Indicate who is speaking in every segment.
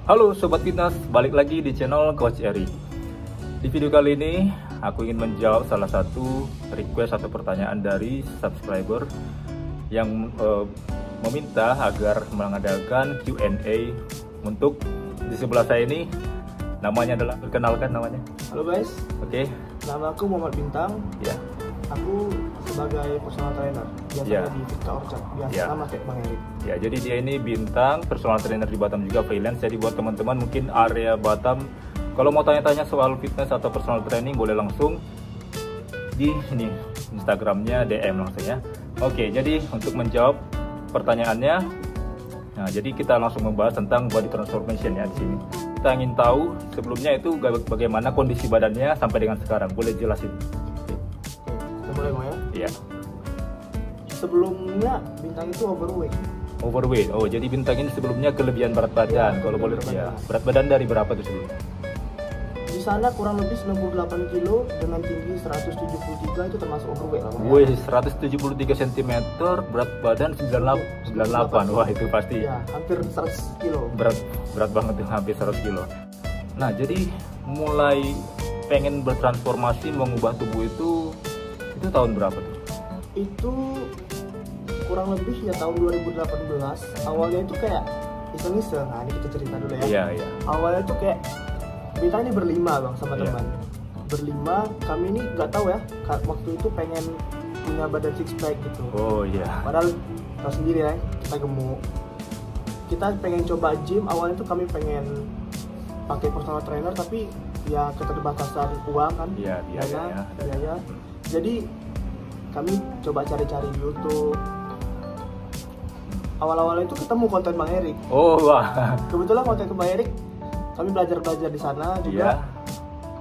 Speaker 1: Halo Sobat Fitness, balik lagi di channel Coach Eri. Di video kali ini, aku ingin menjawab salah satu request atau pertanyaan dari subscriber yang meminta agar mengadakan Q&A untuk di sebelah saya ini. Namanya adalah, perkenalkan namanya.
Speaker 2: Halo guys,
Speaker 1: Oke.
Speaker 2: nama aku Muhammad Bintang.
Speaker 1: Ya.
Speaker 2: Aku sebagai personal trainer, biasanya
Speaker 1: Ya.
Speaker 2: di Fitka Orchard, biasa
Speaker 1: Ya.
Speaker 2: sama kayak Bang Erik.
Speaker 1: Ya, jadi dia ini Bintang, personal trainer di Batam juga, freelance. Jadi buat teman-teman mungkin area Batam, kalau mau tanya-tanya soal fitness atau personal training, boleh langsung di ini Instagramnya DM langsung ya. Oke, jadi untuk menjawab pertanyaannya, nah jadi kita langsung membahas tentang body transformation ya di sini. Kita ingin tahu sebelumnya itu bagaimana kondisi badannya sampai dengan sekarang. Boleh jelasin?
Speaker 2: Kita mulai Bang ya.
Speaker 1: Iya.
Speaker 2: Sebelumnya Bintang itu overweight.
Speaker 1: Overweight. Oh, jadi Bintang ini sebelumnya kelebihan berat badan.
Speaker 2: Ya,
Speaker 1: Kalau boleh
Speaker 2: kelebihan
Speaker 1: ya.
Speaker 2: berat
Speaker 1: Berat badan dari berapa tuh sebelumnya?
Speaker 2: Di sana kurang lebih 98 kilo dengan tinggi 173 itu termasuk overweight lah Bang ya.
Speaker 1: Wih, 173 cm, berat badan 98. Wah, itu pasti
Speaker 2: Ya, hampir 100 kilo.
Speaker 1: berat banget tuh, hampir 100 kilo. Nah, jadi mulai pengen bertransformasi mengubah tubuh itu tahun berapa tuh?
Speaker 2: Itu kurang lebih ya tahun 2018. Awalnya itu kayak iseng-iseng. Nah, ini kita cerita dulu ya.
Speaker 1: Iya, iya.
Speaker 2: Awalnya tuh kayak Bintang ini berlima Bang sama
Speaker 1: Iya.
Speaker 2: teman. Berlima, kami ini nggak tahu ya, waktu itu pengen punya badan six pack gitu.
Speaker 1: Oh iya.
Speaker 2: Padahal tahu sendiri ya, kita gemuk. Kita pengen coba gym, awalnya tuh kami pengen pakai personal trainer tapi ya keterbatasan uang kan.
Speaker 1: Iya, biaya.
Speaker 2: biaya. Jadi kami coba cari-cari di YouTube. Awal-awal itu ketemu konten Bang Erik.
Speaker 1: Oh, wah.
Speaker 2: Kebetulan konten Bang Erik, kami belajar di sana juga.
Speaker 1: Iya.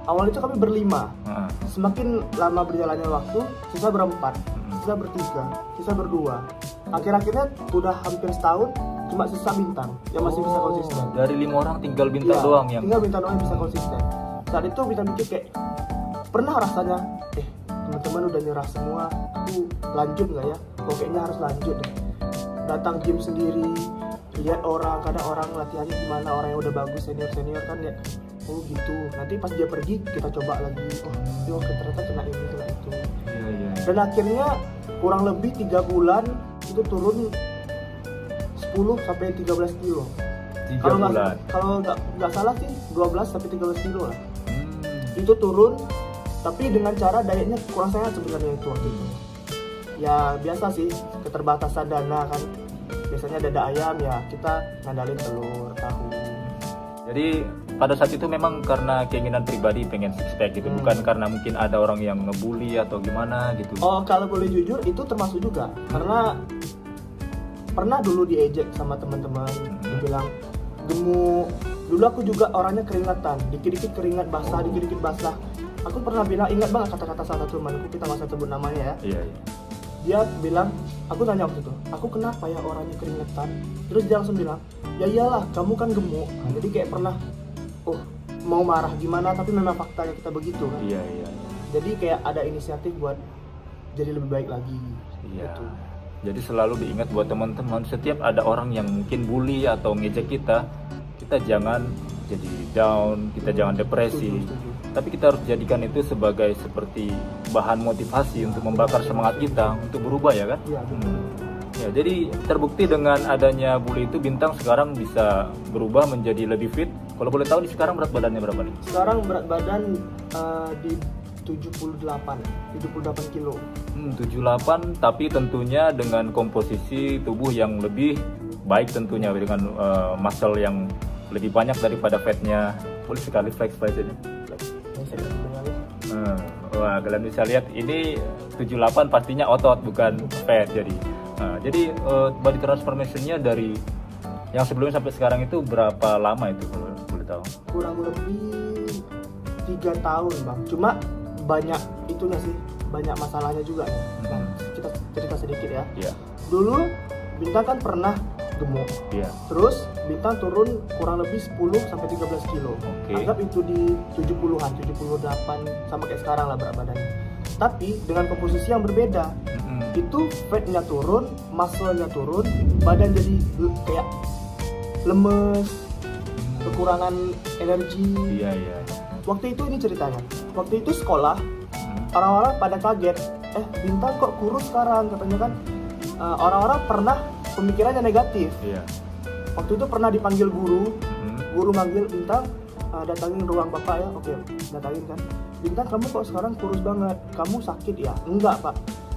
Speaker 2: Awal itu kami berlima.
Speaker 1: Heeh.
Speaker 2: Semakin lama berjalannya waktu, sisa berempat, sisa bertiga, sisa berdua. Akhir-akhirnya udah hampir setahun, cuma sisa Bintang yang masih bisa konsisten.
Speaker 1: Dari 5 orang tinggal Bintang
Speaker 2: Iya,
Speaker 1: doang yang.
Speaker 2: tinggal Bintang doang yang bisa konsisten. Saat itu Bintang mikir kayak, pernah rasanya, teman-teman udah nyerah semua, aku lanjut nggak ya? Kok kayaknya harus lanjut deh. Datang gym sendiri, lihat orang, kadang orang latihannya gimana, orang yang udah bagus, senior kan ya. Oh gitu, nanti pas dia pergi kita coba lagi. Oh, ternyata kena ini, kena itu.
Speaker 1: Iya, iya.
Speaker 2: Dan akhirnya kurang lebih 3 bulan itu turun 10 sampai 13 kilo.
Speaker 1: 3
Speaker 2: Kalau
Speaker 1: bulan.
Speaker 2: kalau nggak salah sih 12 sampai 13 kilo lah.
Speaker 1: Hmm.
Speaker 2: Itu turun, tapi dengan cara dietnya kurang sehat sebenarnya itu waktu itu. Ya biasa sih, keterbatasan dana kan. Biasanya dada ayam ya kita ngandalin telur, tahu.
Speaker 1: Jadi pada saat itu memang karena keinginan pribadi pengen six pack gitu, bukan karena mungkin ada orang yang ngebully atau gimana gitu.
Speaker 2: Oh, kalau boleh jujur itu termasuk juga karena pernah dulu diejek sama teman-teman, dibilang gemuk. Dulu aku juga orangnya keringatan, dikit-dikit keringat basah, dikit-dikit basah. Aku pernah bilang, ingat banget kata-kata salah satu temanku, kita nggak usah sebut namanya ya.
Speaker 1: Iya, iya.
Speaker 2: Dia bilang, aku tanya waktu itu, aku kenapa ya orangnya keringetan? Terus dia langsung bilang, ya iyalah, kamu kan gemuk. Nah, jadi kayak pernah, mau marah gimana, tapi memang faktanya kita begitu kan.
Speaker 1: Iya, iya.
Speaker 2: Jadi kayak ada inisiatif buat jadi lebih baik lagi.
Speaker 1: Iya.
Speaker 2: Gitu.
Speaker 1: Jadi selalu diingat buat teman-teman, setiap ada orang yang mungkin bully atau ngejek kita jangan jadi down, kita jangan depresi.
Speaker 2: Setuju.
Speaker 1: Tapi kita harus jadikan itu sebagai seperti bahan motivasi untuk membakar semangat kita untuk berubah ya kan?
Speaker 2: Iya, betul.
Speaker 1: Ya, jadi terbukti dengan adanya bully itu Bintang sekarang bisa berubah menjadi lebih fit. Kalau boleh tahu nih sekarang berat badannya berapa nih?
Speaker 2: Sekarang berat badan di 78 kilo.
Speaker 1: 78, tapi tentunya dengan komposisi tubuh yang lebih baik tentunya dengan muscle yang lebih banyak daripada fatnya. Boleh sekali flex ini. Wah, kalian bisa lihat ini 78 pastinya otot bukan fat jadi. Jadi body transformation-nya dari yang sebelumnya sampai sekarang itu berapa lama itu kalau boleh tahu?
Speaker 2: Kurang lebih 3 tahun Bang. Cuma banyak itunya sih, banyak masalahnya juga ya. Nah, kita cerita sedikit ya.
Speaker 1: Iya.
Speaker 2: Dulu Bintang kan pernah gemuk.
Speaker 1: Iya.
Speaker 2: Terus Bintang turun kurang lebih 10 sampai 13 kilo.
Speaker 1: Oke.
Speaker 2: Anggap itu di 70-an, 78 sama kayak sekarang lah berat badannya. Tapi dengan komposisi yang berbeda. Itu fatnya turun, muscle-nya turun, badan jadi kayak lemes, kekurangan energi.
Speaker 1: Iya.
Speaker 2: Waktu itu ini ceritanya. Waktu itu sekolah, orang-orang pada kaget. Bintang kok kurus sekarang, katanya kan. Orang-orang pernah pemikirannya negatif.
Speaker 1: Iya.
Speaker 2: Waktu itu pernah dipanggil guru. Guru manggil Bintang, datangin ruang bapak ya. Oke, datangin kan. Bintang, kamu kok sekarang kurus banget. Kamu sakit ya? Enggak, Pak.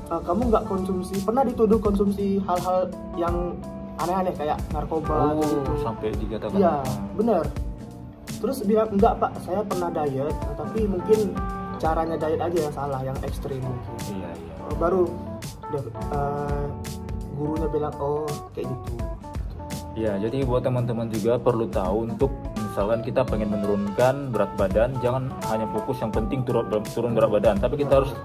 Speaker 2: Kamu nggak konsumsi. Pernah dituduh konsumsi hal-hal yang aneh-aneh kayak narkoba gitu.
Speaker 1: Sampai dikatakan.
Speaker 2: Iya, bener. Terus bilang, enggak Pak, saya pernah diet, tapi mungkin caranya diet aja yang salah, yang ekstrim mungkin.
Speaker 1: Iya.
Speaker 2: Baru gurunya bilang, oh kayak gitu.
Speaker 1: Ya, jadi buat teman-teman juga perlu tahu untuk misalkan kita pengen menurunkan berat badan, jangan hanya fokus yang penting turun berat badan, tapi kita harus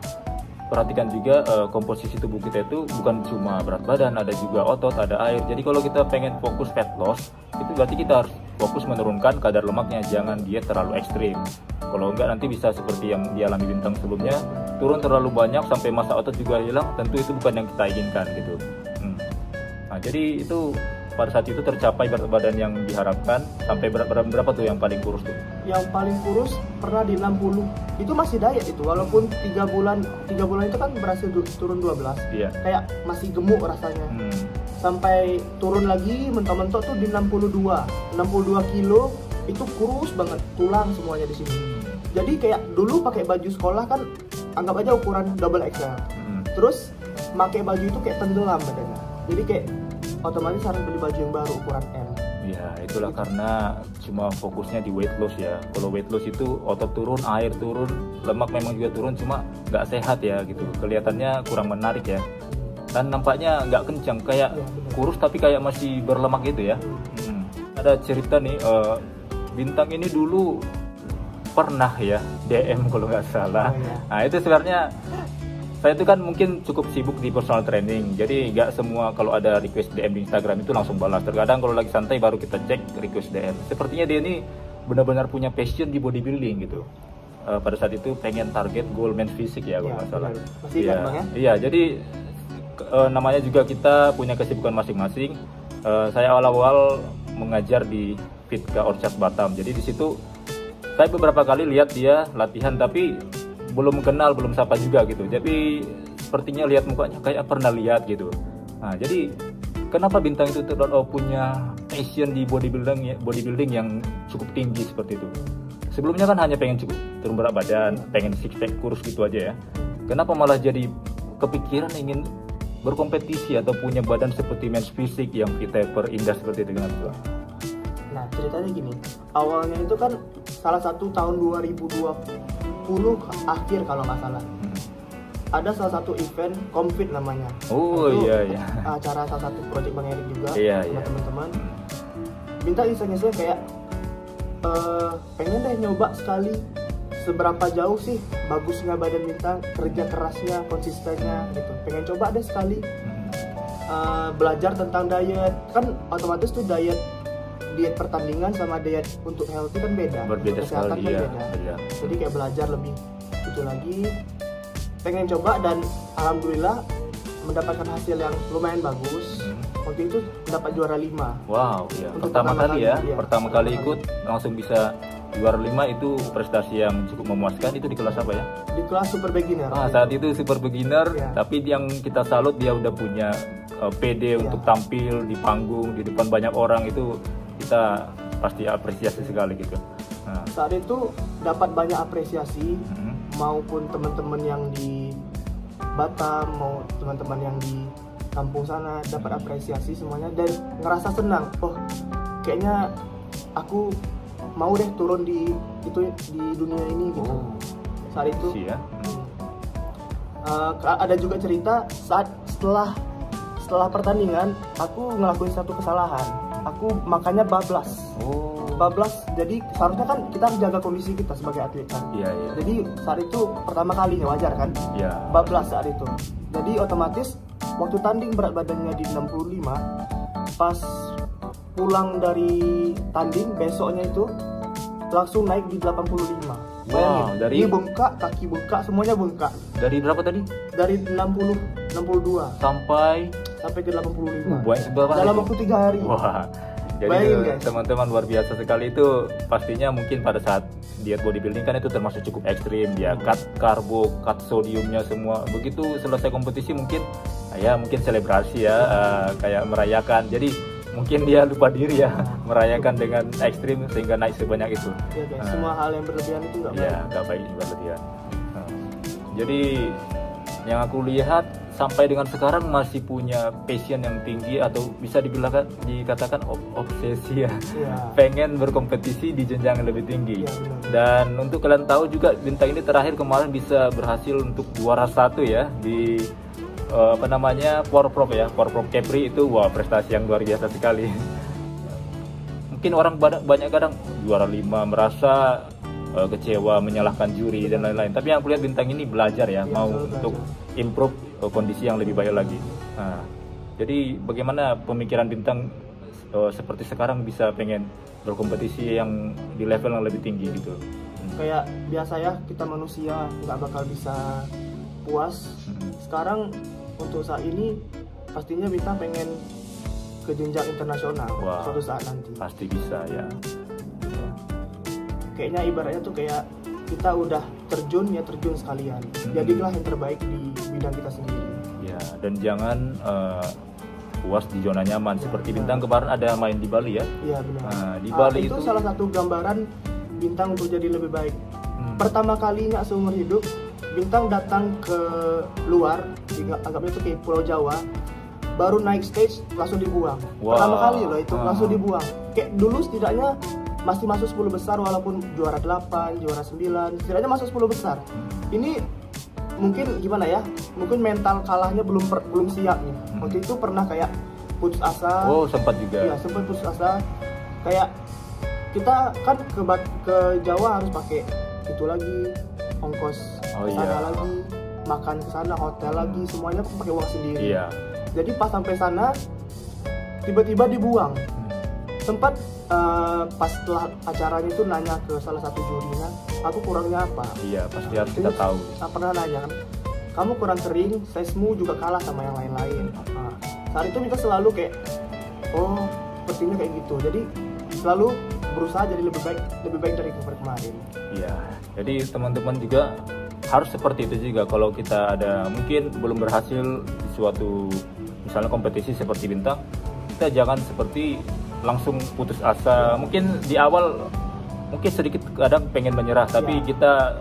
Speaker 1: perhatikan juga komposisi tubuh kita itu bukan cuma berat badan, ada juga otot, ada air. Jadi kalau kita pengen fokus fat loss, itu berarti kita harus fokus menurunkan kadar lemaknya, jangan diet terlalu ekstrim. Kalau enggak nanti bisa seperti yang dialami Bintang sebelumnya, turun terlalu banyak sampai massa otot juga hilang, tentu itu bukan yang kita inginkan gitu. Nah, jadi itu pada saat itu tercapai berat badan yang diharapkan. Sampai berapa tuh yang paling kurus tuh?
Speaker 2: Yang paling kurus pernah di 60. Itu masih diet itu, walaupun 3 bulan itu kan berhasil turun 12.
Speaker 1: Iya.
Speaker 2: Kayak masih gemuk rasanya. Sampai turun lagi mentok-mentok tuh di 62 kilo, itu kurus banget, tulang semuanya di sini. Jadi kayak dulu pakai baju sekolah kan anggap aja ukuran double XL. Terus pakai baju itu kayak tenggelam badannya. Jadi kayak otomatis harus beli baju yang baru ukuran M.
Speaker 1: Ya, itulah karena cuma fokusnya di weight loss ya. Kalau weight loss itu otot turun, air turun, lemak memang juga turun, cuma nggak sehat ya gitu. Kelihatannya kurang menarik ya. Dan nampaknya nggak kencang, kayak kurus tapi kayak masih berlemak gitu ya. Ada cerita nih, Bintang ini dulu pernah ya DM kalau nggak salah. Nah itu sebenarnya saya itu kan mungkin cukup sibuk di personal training, jadi nggak semua kalau ada request DM di Instagram itu langsung balas. Terkadang kalau lagi santai baru kita cek request DM. Sepertinya dia ini benar-benar punya passion di bodybuilding gitu. Pada saat itu pengen target goal men's physique ya kalau nggak salah. Iya, jadi namanya juga kita punya kesibukan masing-masing. Saya awal-awal mengajar di Fitka Orchard Batam. Jadi di situ saya beberapa kali lihat dia latihan, tapi belum kenal, belum sapa juga gitu. Jadi sepertinya lihat mukanya kayak pernah lihat gitu. Nah, jadi kenapa Bintang itu punya passion di bodybuilding yang cukup tinggi seperti itu? Sebelumnya kan hanya pengen cukup turun berat badan, pengen six pack kurus gitu aja ya. Kenapa malah jadi kepikiran ingin berkompetisi atau punya badan seperti men's physique yang fit taper indah seperti itu dengan itu?
Speaker 2: Nah, ceritanya gini. Awalnya itu kan salah satu tahun 2020 akhir kalau nggak salah. Ada salah satu event Comfit namanya.
Speaker 1: Oh itu iya.
Speaker 2: Acara salah satu project Bang Erik juga
Speaker 1: sama
Speaker 2: teman-teman. Bintang iseng-iseng kayak pengen deh nyoba sekali seberapa jauh sih bagusnya badan Bintang, kerja kerasnya, konsistennya gitu. Pengen coba deh sekali belajar tentang diet. Kan otomatis tuh diet pertandingan sama diet untuk healthy kan beda.
Speaker 1: Berbeda
Speaker 2: kesehatan
Speaker 1: sekali
Speaker 2: kan
Speaker 1: ya.
Speaker 2: beda. Jadi kayak belajar lebih itu lagi. Pengen coba dan alhamdulillah mendapatkan hasil yang lumayan bagus. Waktu itu dapat juara 5.
Speaker 1: Wow, ya. Pertama kali ya. Pertama kali ikut langsung bisa juara 5, itu prestasi yang cukup memuaskan. Itu di kelas apa ya? Di
Speaker 2: kelas super beginner.
Speaker 1: Saat itu super beginner, tapi yang kita salut dia udah punya PD untuk tampil di panggung di depan banyak orang, itu kita pasti apresiasi sekali gitu. Nah.
Speaker 2: Saat itu dapat banyak apresiasi, maupun teman-teman yang di Batam, mau teman-teman yang di kampung sana dapat apresiasi semuanya dan ngerasa senang. Oh, kayaknya aku mau deh turun di dunia ini gitu. Saat itu ada juga cerita saat setelah pertandingan aku ngelakuin satu kesalahan. Aku makannya bablas. Bablas, jadi seharusnya kan kita harus jaga kondisi kita sebagai atlet kan. Jadi saat itu pertama kalinya wajar kan. Bablas saat itu. Jadi otomatis waktu tanding berat badannya di 65, pas pulang dari tanding besoknya itu langsung naik di 85. Bayangin, dari bengkak, kaki bengkak, semuanya bengkak.
Speaker 1: Dari berapa tadi?
Speaker 2: Dari 62
Speaker 1: sampai
Speaker 2: ke 85.
Speaker 1: Dalam
Speaker 2: waktu 3 hari.
Speaker 1: Wah, Jadi
Speaker 2: Bayangin, guys.
Speaker 1: teman-teman luar biasa sekali itu. Pastinya mungkin pada saat diet bodybuilding kan itu termasuk cukup ekstrim, dia cut karbo, cut sodiumnya semua. Begitu selesai kompetisi mungkin selebrasi ya, kayak merayakan. Jadi mungkin dia lupa diri ya, merayakan dengan ekstrim sehingga naik sebanyak itu.
Speaker 2: Ya, guys. Semua hal yang berlebihan itu nggak baik.
Speaker 1: Ya, nggak baik berlebihan. Jadi yang aku lihat sampai dengan sekarang masih punya passion yang tinggi, atau bisa dikatakan obsesi ya. Pengen berkompetisi di jenjang yang lebih tinggi. Dan untuk kalian tahu juga, Bintang ini terakhir kemarin bisa berhasil untuk juara 1 ya di Powerprov ya, Powerprov Capri itu. Wah, prestasi yang luar biasa sekali. Mungkin orang banyak kadang juara 5 merasa kecewa, menyalahkan juri dan lain-lain. Tapi yang aku lihat Bintang ini belajar ya, mau untuk improve kondisi yang lebih baik lagi. Nah, jadi bagaimana pemikiran Bintang seperti sekarang bisa pengen berkompetisi yang di level yang lebih tinggi gitu?
Speaker 2: Kayak biasa ya, kita manusia nggak bakal bisa puas. Sekarang untuk saat ini pastinya Bintang pengen ke jenjang internasional.
Speaker 1: Wah,
Speaker 2: suatu saat nanti.
Speaker 1: Pasti bisa ya.
Speaker 2: Kayaknya ibaratnya tuh kayak kita udah terjun sekalian. Jadilah yang terbaik di bidang kita sendiri.
Speaker 1: Ya, dan jangan puas di zona nyaman. Seperti Bintang kemarin ada main di Bali ya.
Speaker 2: Iya, benar.
Speaker 1: Nah, di Bali
Speaker 2: itu salah satu gambaran Bintang untuk jadi lebih baik. Pertama kalinya seumur hidup Bintang datang ke luar, anggapnya itu ke Pulau Jawa, baru naik stage langsung dibuang. Pertama kali loh itu langsung dibuang. Kayak dulu setidaknya masih masuk 10 besar, walaupun juara 8, juara 9, setidaknya masuk 10 besar. Ini mungkin gimana ya, mungkin mental kalahnya belum siap nih. Waktu itu pernah kayak putus asa.
Speaker 1: Oh, sempat juga.
Speaker 2: Iya, sempat putus asa. Kayak kita kan ke Jawa harus pakai itu lagi, ongkos ke sana lagi, makan ke sana, hotel lagi, semuanya pakai uang sendiri.
Speaker 1: Iya.
Speaker 2: Jadi pas sampai sana tiba-tiba dibuang. Sempat pas setelah acaranya itu nanya ke salah satu jurinya, aku kurangnya apa?
Speaker 1: Iya, pasti harus kita tahu.
Speaker 2: Saya pernah nanya kan, kamu kurang kering, size-mu juga kalah sama yang lain-lain. Nah, saat itu kita selalu kayak, oh sepertinya kayak gitu. Jadi selalu berusaha jadi lebih baik dari kemarin. Iya.
Speaker 1: Jadi teman-teman juga harus seperti itu juga. Kalau kita ada mungkin belum berhasil di suatu misalnya kompetisi seperti Bintang, kita jangan seperti langsung putus asa. Mungkin di awal mungkin sedikit kadang pengen menyerah, tapi kita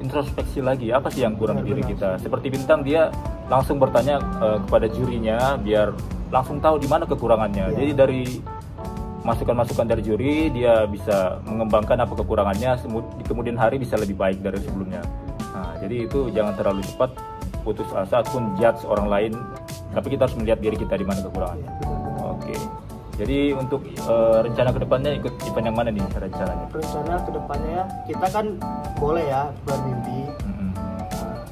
Speaker 1: introspeksi lagi apa sih yang kurang di diri kita. Seperti Bintang, dia langsung bertanya kepada jurinya biar langsung tahu di mana kekurangannya. Jadi dari masukan-masukan dari juri dia bisa mengembangkan apa kekurangannya, di kemudian hari bisa lebih baik dari sebelumnya. Nah, jadi itu jangan terlalu cepat putus asa ataupun judge orang lain, tapi kita harus melihat diri kita di mana kekurangannya. Oke. Jadi untuk rencana kedepannya ikut event yang mana nih rencananya?
Speaker 2: Rencana kedepannya ya, kita kan boleh ya bermimpi.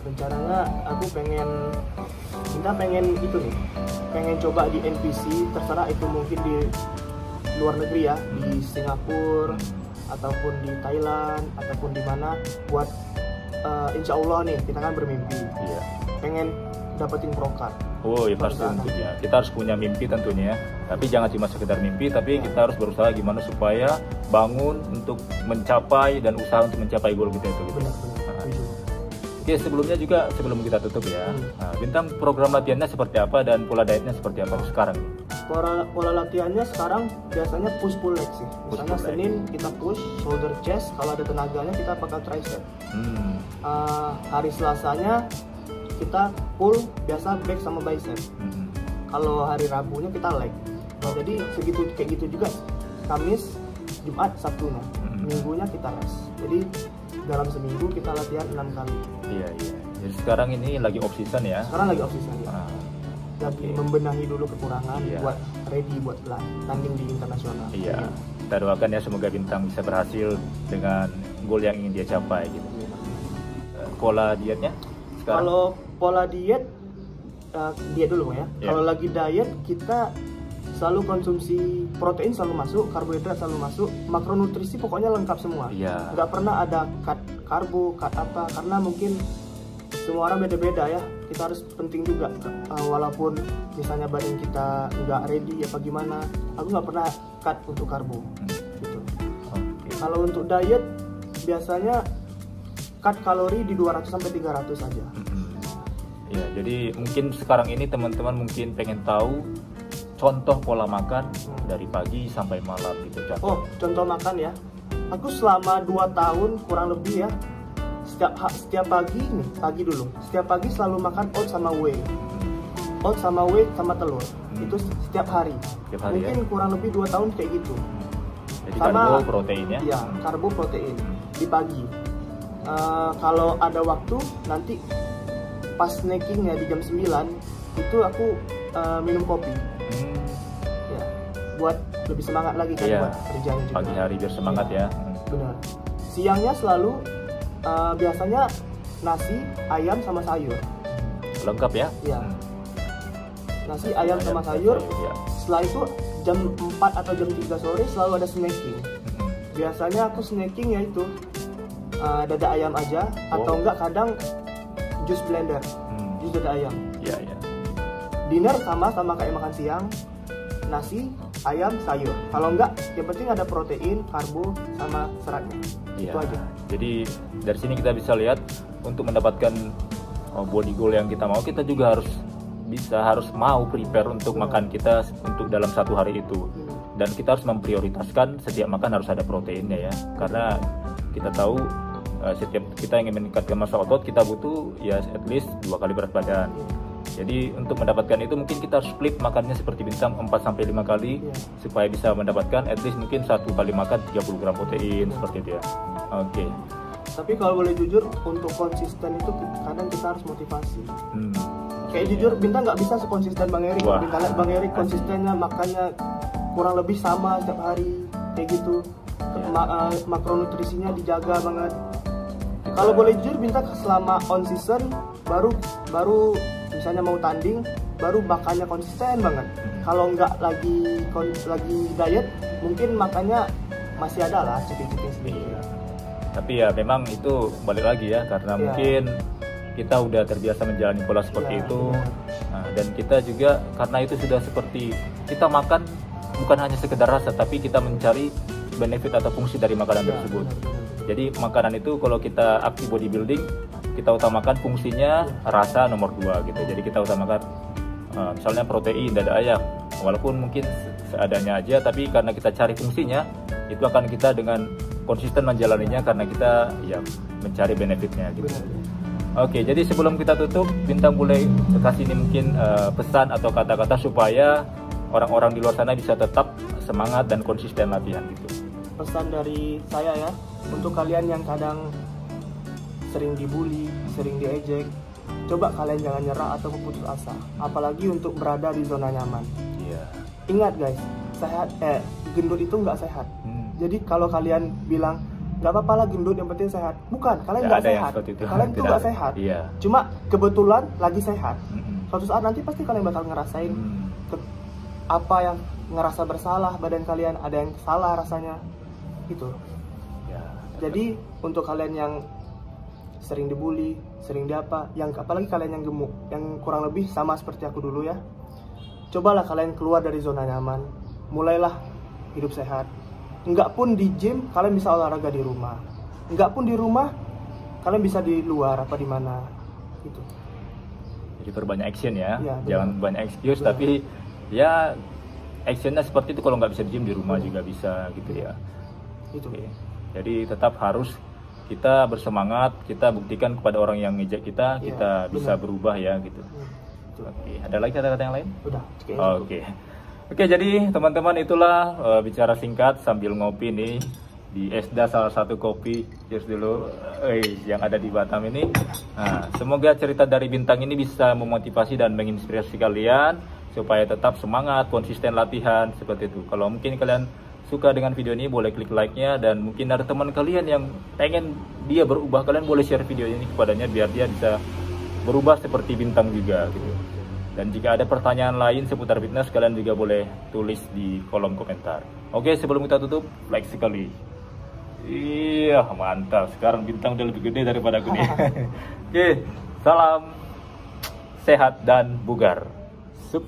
Speaker 2: Rencananya aku pengen itu nih, pengen coba di NPC, terserah itu mungkin di luar negeri ya, di Singapura ataupun di Thailand ataupun di mana, buat insya Allah nih kita kan bermimpi.
Speaker 1: Iya.
Speaker 2: Pengen dapetin pro card.
Speaker 1: Oh ya pasti tentunya. Kita harus punya mimpi tentunya. Tapi jangan cuma sekedar mimpi, tapi kita harus berusaha gimana supaya bangun untuk mencapai dan usaha untuk mencapai goal kita itu. Gitu. Oke, sebelumnya juga sebelum kita tutup ya, Bintang program latihannya seperti apa dan pola dietnya seperti apa sekarang?
Speaker 2: Pola latihannya sekarang biasanya push pull leg sih. Misalnya Senin kita push shoulder chest, kalau ada tenaganya kita bakal tricep. Hari Selasanya kita pull biasa back sama bicep. Kalau hari Rabunya kita leg. Nah, jadi kayak gitu juga. Kamis, Jumat, Sabtu nah. Minggunya kita rest. Jadi dalam seminggu kita latihan 6 kali.
Speaker 1: Iya. Jadi sekarang ini lagi off season ya.
Speaker 2: Sekarang lagi off season ya. Lagi membenahi dulu kekurangan buat ready buat tanding di internasional.
Speaker 1: Iya. Kita doakan ya semoga Bintang bisa berhasil dengan goal yang ingin dia capai gitu. Pola dietnya sekarang?
Speaker 2: Kalau pola diet dulu ya. Kalau lagi diet kita selalu konsumsi protein selalu masuk, karbohidrat selalu masuk, makronutrisi pokoknya lengkap semua. Nggak pernah ada cut karbo, cut apa, karena mungkin semua orang beda-beda ya. Kita harus penting juga, walaupun misalnya badan kita nggak ready apa gimana, aku nggak pernah cut untuk karbo. Gitu.
Speaker 1: Oke.
Speaker 2: Kalau untuk diet biasanya cut kalori di 200 sampai 300 saja.
Speaker 1: Ya, jadi mungkin sekarang ini teman-teman mungkin pengen tahu contoh pola makan dari pagi sampai malam gitu.
Speaker 2: Oh, contoh makan ya. Aku selama 2 tahun kurang lebih ya, setiap pagi nih, pagi dulu. Setiap pagi selalu makan oats sama whey. Oats sama whey sama telur. Itu setiap hari. Mungkin kurang lebih 2 tahun kayak gitu.
Speaker 1: Jadi karbo protein ya?
Speaker 2: Iya, karbo protein di pagi. Kalau ada waktu nanti pas snackingnya di jam 9 itu aku minum kopi. Ya, buat lebih semangat lagi kan buat kerjanya juga.
Speaker 1: Pagi hari biar semangat ya.
Speaker 2: Benar. Siangnya selalu biasanya nasi, ayam sama sayur.
Speaker 1: Lengkap ya?
Speaker 2: Iya. Nasi, ayam sama sayur.
Speaker 1: Ya.
Speaker 2: Setelah itu jam 4 atau jam 3 sore selalu ada snacking. Biasanya aku snacking yaitu dada ayam aja atau enggak kadang jus blender. Jus dada ayam.
Speaker 1: Iya, iya.
Speaker 2: Dinner sama kayak makan siang. Nasi, ayam, sayur. Kalau enggak, yang penting ada protein, karbo, sama seratnya.
Speaker 1: Itu
Speaker 2: aja.
Speaker 1: Jadi dari sini kita bisa lihat untuk mendapatkan body goal yang kita mau, kita juga harus mau prepare untuk makan kita untuk dalam satu hari itu. Dan kita harus memprioritaskan setiap makan harus ada proteinnya ya. Karena kita tahu setiap kita ingin meningkatkan massa otot, kita butuh ya at least 2 kali berat badan. Jadi untuk mendapatkan itu mungkin kita harus split makannya seperti Bintang 4-5 kali supaya bisa mendapatkan at least mungkin 1 kali makan 30 gram protein seperti itu ya. Oke.
Speaker 2: Tapi kalau boleh jujur untuk konsisten itu kadang kita harus motivasi. Kayak jujur Bintang nggak bisa sekonsisten Bang Erik. Bintang lihat Bang Erik konsistennya makannya kurang lebih sama setiap hari kayak gitu. Makronutrisinya dijaga banget. Kalau boleh jujur Bintang selama on season baru misalnya mau tanding baru makannya konsisten banget. Kalau nggak lagi diet mungkin makannya masih ada lah cipik-cipik sedikit.
Speaker 1: Tapi ya memang itu balik lagi ya karena mungkin kita udah terbiasa menjalani pola seperti itu. Nah, dan kita juga karena itu sudah seperti kita makan bukan hanya sekedar rasa tapi kita mencari benefit atau fungsi dari makanan tersebut. Jadi makanan itu kalau kita aktif bodybuilding kita utamakan fungsinya rasa nomor 2 gitu. Jadi kita utamakan misalnya protein dada ayam walaupun mungkin seadanya aja tapi karena kita cari fungsinya itu akan kita dengan konsisten menjalaninya karena kita ya mencari benefitnya gitu. Oke, jadi sebelum kita tutup Bintang boleh kasih ini mungkin pesan atau kata-kata supaya orang-orang di luar sana bisa tetap semangat dan konsisten latihan gitu.
Speaker 2: Pesan dari saya ya untuk kalian yang kadang sering dibully, sering diejek, coba kalian jangan nyerah atau putus asa, apalagi untuk berada di zona nyaman. Ingat guys, gendut itu nggak sehat. Jadi kalau kalian bilang nggak apa-apa lah gendut, yang penting sehat, bukan, kalian nggak sehat. Kalian tuh nggak sehat. Cuma kebetulan lagi sehat. Suatu saat nanti pasti kalian bakal ngerasain apa yang ngerasa bersalah badan kalian, ada yang salah rasanya gitu. Jadi untuk kalian yang sering dibully, sering yang apalagi kalian yang gemuk, yang kurang lebih sama seperti aku dulu ya, cobalah kalian keluar dari zona nyaman, mulailah hidup sehat. Enggak pun di gym, kalian bisa olahraga di rumah. Enggak pun di rumah, kalian bisa di luar apa di mana gitu.
Speaker 1: Jadi perbanyak action ya, jangan banyak excuse tapi ya actionnya seperti itu. Kalau nggak bisa di gym di rumah juga bisa gitu ya. Jadi tetap harus kita bersemangat, kita buktikan kepada orang yang ngejek kita, kita bisa berubah ya gitu. Oke, ada lagi kata-kata yang lain? Udah. Oke, jadi teman-teman itulah bicara singkat sambil ngopi nih di Esda, salah satu kopi cheers dulu yang ada di Batam ini. Nah, semoga cerita dari Bintang ini bisa memotivasi dan menginspirasi kalian supaya tetap semangat, konsisten latihan seperti itu. Kalau mungkin kalian suka dengan video ini boleh klik like-nya, dan mungkin ada teman kalian yang pengen dia berubah, kalian boleh share video ini kepadanya biar dia bisa berubah seperti Bintang juga gitu. Dan jika ada pertanyaan lain seputar fitness, kalian juga boleh tulis di kolom komentar. Oke, sebelum kita tutup, like sekali. Iya, mantap. Sekarang Bintang udah lebih gede daripada aku nih. Oke, salam sehat dan bugar. Sup.